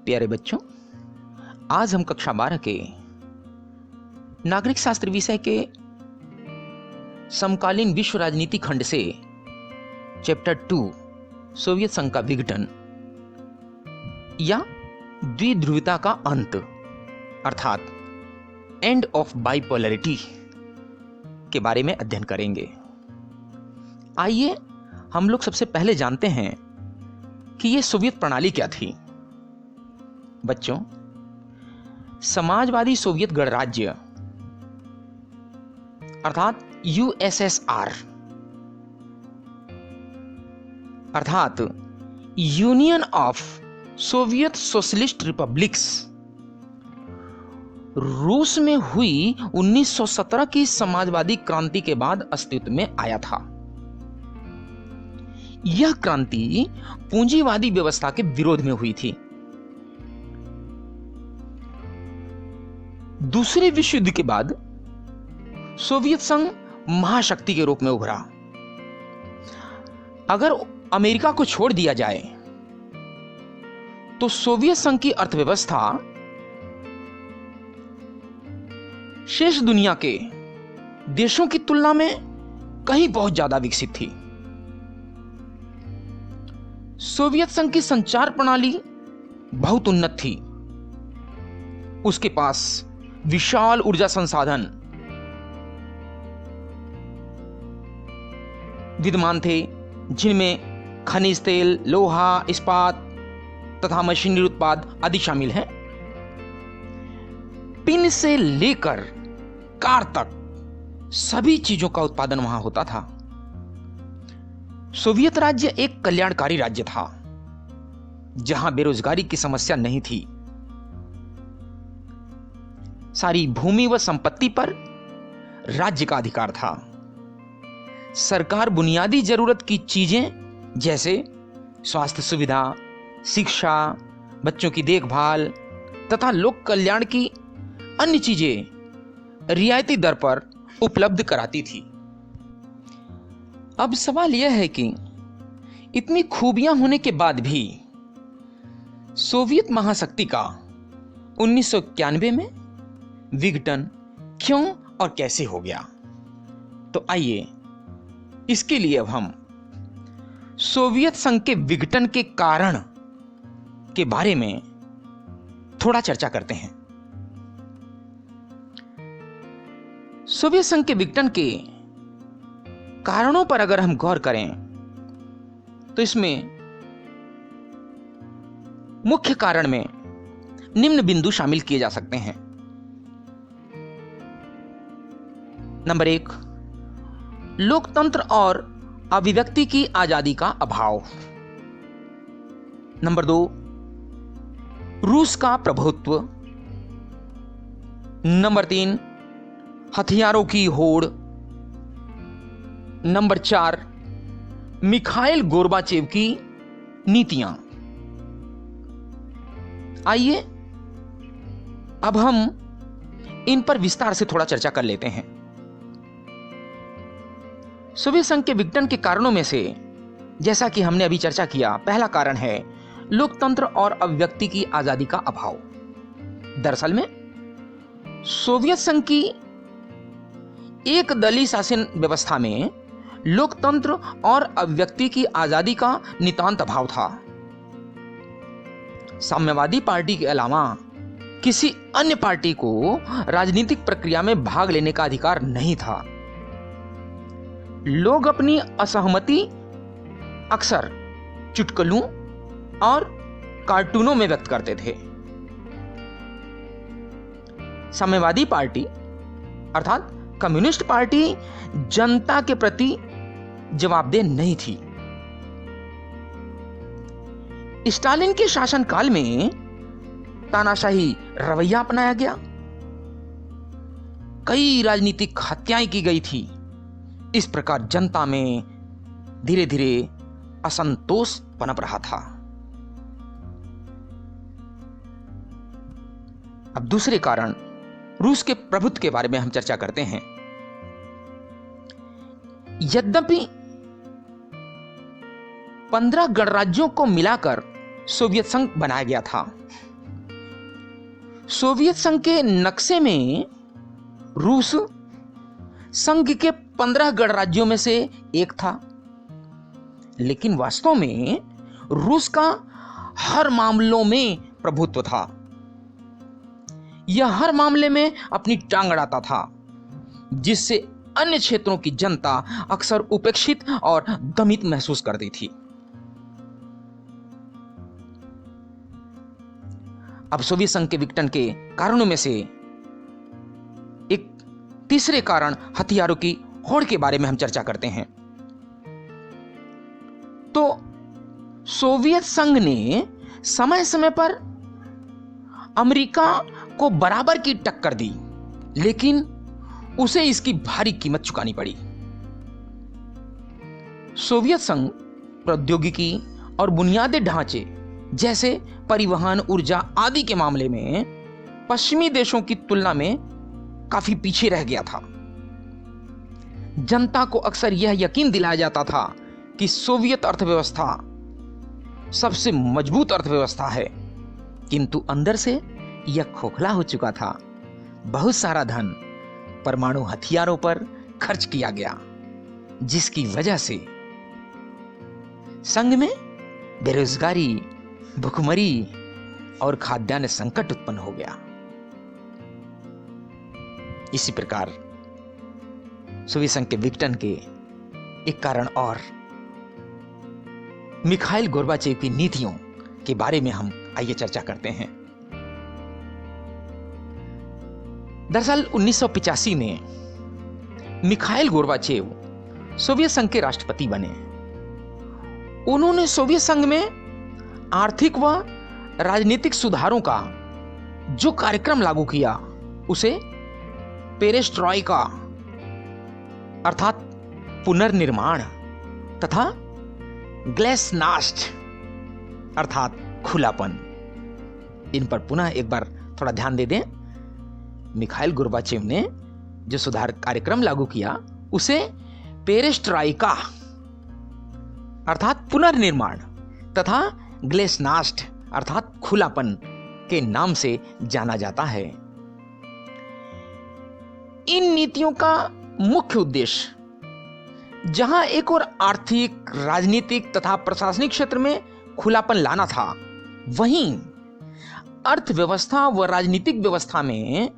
प्यारे बच्चों, आज हम कक्षा 12 के नागरिक शास्त्र विषय के समकालीन विश्व राजनीति खंड से चैप्टर 2 सोवियत संघ का विघटन या द्विध्रुवता का अंत अर्थात एंड ऑफ बाइपोलैरिटी के बारे में अध्ययन करेंगे। आइए हम लोग सबसे पहले जानते हैं कि यह सोवियत प्रणाली क्या थी। बच्चों, समाजवादी सोवियत गणराज्य अर्थात यूएसएसआर अर्थात union of Soviet socialist republics रूस में हुई 1917 की समाजवादी क्रांति के बाद अस्तित्व में आया था। यह क्रांति पूंजीवादी व्यवस्था के विरोध में हुई थी। दूसरे विश्व युद्ध के बाद सोवियत संघ महाशक्ति के रूप में उभरा। अगर अमेरिका को छोड़ दिया जाए तो सोवियत संघ की अर्थव्यवस्था शेष दुनिया के देशों की तुलना में कहीं बहुत ज्यादा विकसित थी। सोवियत संघ की संचार प्रणाली बहुत उन्नत थी। उसके पास विशाल ऊर्जा संसाधन विद्यमान थे, जिनमें खनिज तेल, लोहा, इस्पात तथा मशीनरी उत्पाद आदि शामिल हैं। पिन से लेकर कार तक सभी चीजों का उत्पादन वहां होता था। सोवियत राज्य एक कल्याणकारी राज्य था, जहां बेरोजगारी की समस्या नहीं थी। सारी भूमि व संपत्ति पर राज्य का अधिकार था। सरकार बुनियादी जरूरत की चीजें जैसे स्वास्थ्य सुविधा, शिक्षा, बच्चों की देखभाल तथा लोक कल्याण की अन्य चीजें रियायती दर पर उपलब्ध कराती थी। अब सवाल यह है कि इतनी खूबियां होने के बाद भी सोवियत महाशक्ति का 1991 में विघटन क्यों और कैसे हो गया? तो आइए इसके लिए अब हम सोवियत संघ के विघटन के कारण के बारे में थोड़ा चर्चा करते हैं। सोवियत संघ के विघटन के कारणों पर अगर हम गौर करें तो इसमें मुख्य कारण में निम्न बिंदु शामिल किए जा सकते हैं। नंबर 1, लोकतंत्र और अभिव्यक्ति की आजादी का अभाव। नंबर 2, रूस का प्रभुत्व। नंबर 3, हथियारों की होड़। नंबर 4, मिखाइल गोर्बाचेव की नीतियां। आइए अब हम इन पर विस्तार से थोड़ा चर्चा कर लेते हैं। सोवियत संघ के विघटन के कारणों में से जैसा कि हमने अभी चर्चा किया, पहला कारण है लोकतंत्र और अभिव्यक्ति की आजादी का अभाव। दरअसल में सोवियत संघ की एक दलीय शासन व्यवस्था में लोकतंत्र और अभिव्यक्ति की आजादी का नितांत अभाव था। साम्यवादी पार्टी के अलावा किसी अन्य पार्टी को राजनीतिक प्रक्रिया में भाग लेने का अधिकार नहीं था। लोग अपनी असहमति अक्सर चुटकुलों और कार्टूनों में व्यक्त करते थे। साम्यवादी पार्टी अर्थात कम्युनिस्ट पार्टी जनता के प्रति जवाबदेह नहीं थी। स्टालिन के शासनकाल में तानाशाही रवैया अपनाया गया। कई राजनीतिक हत्याएं की गई थी। इस प्रकार जनता में धीरे धीरे असंतोष पनप रहा था। अब दूसरे कारण रूस के प्रभुत्व के बारे में हम चर्चा करते हैं। यद्यपि 15 गणराज्यों को मिलाकर सोवियत संघ बनाया गया था, सोवियत संघ के नक्शे में रूस संघ के 15 गणराज्यों में से एक था, लेकिन वास्तव में रूस का हर मामलों में प्रभुत्व था। यह हर मामले में अपनी टांग अड़ाता था, जिससे अन्य क्षेत्रों की जनता अक्सर उपेक्षित और दमित महसूस करती थी। अब सोवियत संघ के विघटन के कारणों में से एक तीसरे कारण हथियारों की होड़ के बारे में हम चर्चा करते हैं। तो सोवियत संघ ने समय समय पर अमेरिका को बराबर की टक्कर दी, लेकिन उसे इसकी भारी कीमत चुकानी पड़ी। सोवियत संघ प्रौद्योगिकी और बुनियादी ढांचे जैसे परिवहन, ऊर्जा आदि के मामले में पश्चिमी देशों की तुलना में काफी पीछे रह गया था। जनता को अक्सर यह यकीन दिलाया जाता था कि सोवियत अर्थव्यवस्था सबसे मजबूत अर्थव्यवस्था है, किंतु अंदर से यह खोखला हो चुका था। बहुत सारा धन परमाणु हथियारों पर खर्च किया गया, जिसकी वजह से संघ में बेरोजगारी, भुखमरी और खाद्यान्न संकट उत्पन्न हो गया। इसी प्रकार सोवियत संघ के विघटन के एक कारण और मिखाइल गोर्बाचेव की नीतियों के बारे में हम आइए चर्चा करते हैं। दरअसल 1985 में मिखाइल गोर्बाचेव सोवियत संघ के राष्ट्रपति बने। उन्होंने सोवियत संघ में आर्थिक व राजनीतिक सुधारों का जो कार्यक्रम लागू किया उसे पेरेस्ट्रॉइका अर्थात पुनर्निर्माण तथा ग्लेसनास्ट अर्थात खुलापन, इन पर पुनः एक बार थोड़ा ध्यान दे दें। मिखाइल गोर्बाचेव ने जो सुधार कार्यक्रम लागू किया उसे पेरेस्ट्रॉइका अर्थात पुनर्निर्माण तथा ग्लेसनास्ट अर्थात खुलापन के नाम से जाना जाता है। इन नीतियों का मुख्य उद्देश्य जहां एक और आर्थिक, राजनीतिक तथा प्रशासनिक क्षेत्र में खुलापन लाना था, वहीं अर्थव्यवस्था व राजनीतिक व्यवस्था में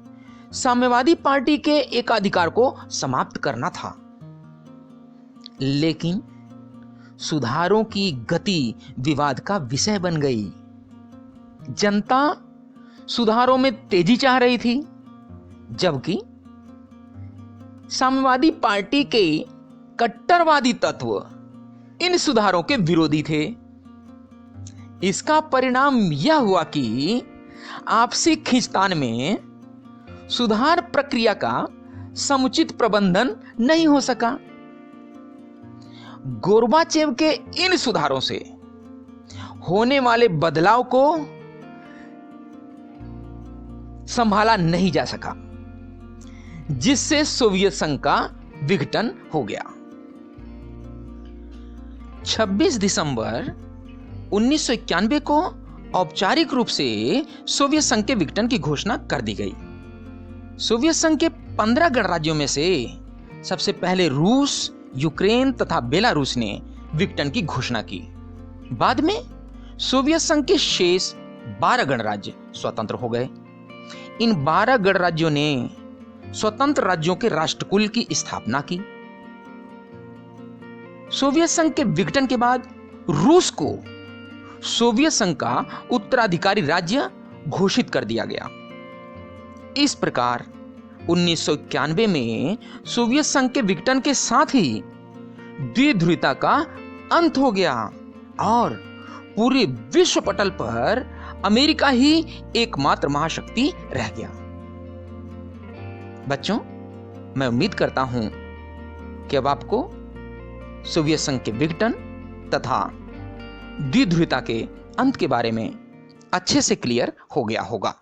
साम्यवादी पार्टी के एकाधिकार को समाप्त करना था। लेकिन सुधारों की गति विवाद का विषय बन गई। जनता सुधारों में तेजी चाह रही थी, जबकि साम्यवादी पार्टी के कट्टरवादी तत्व इन सुधारों के विरोधी थे। इसका परिणाम यह हुआ कि आपसी खींचतान में सुधार प्रक्रिया का समुचित प्रबंधन नहीं हो सका। गोर्बाचेव के इन सुधारों से होने वाले बदलाव को संभाला नहीं जा सका, जिससे सोवियत संघ का विघटन हो गया। 26 दिसंबर 1991 को औपचारिक रूप से सोवियत संघ के विघटन की घोषणा कर दी गई। सोवियत संघ के 15 गणराज्यों में से सबसे पहले रूस, यूक्रेन तथा बेलारूस ने विघटन की घोषणा की। बाद में सोवियत संघ के शेष 12 गणराज्य स्वतंत्र हो गए। इन 12 गणराज्यों ने स्वतंत्र राज्यों के राष्ट्रकुल की स्थापना की। सोवियत संघ के विघटन के बाद रूस को सोवियत संघ का उत्तराधिकारी राज्य घोषित कर दिया गया। इस प्रकार 1991 में सोवियत संघ के विघटन के साथ ही द्विध्रुवता का अंत हो गया और पूरे विश्व पटल पर अमेरिका ही एकमात्र महाशक्ति रह गया। बच्चों, मैं उम्मीद करता हूं कि अब आपको सोवियत संघ के विघटन तथा द्विध्रुवता के अंत के बारे में अच्छे से क्लियर हो गया होगा।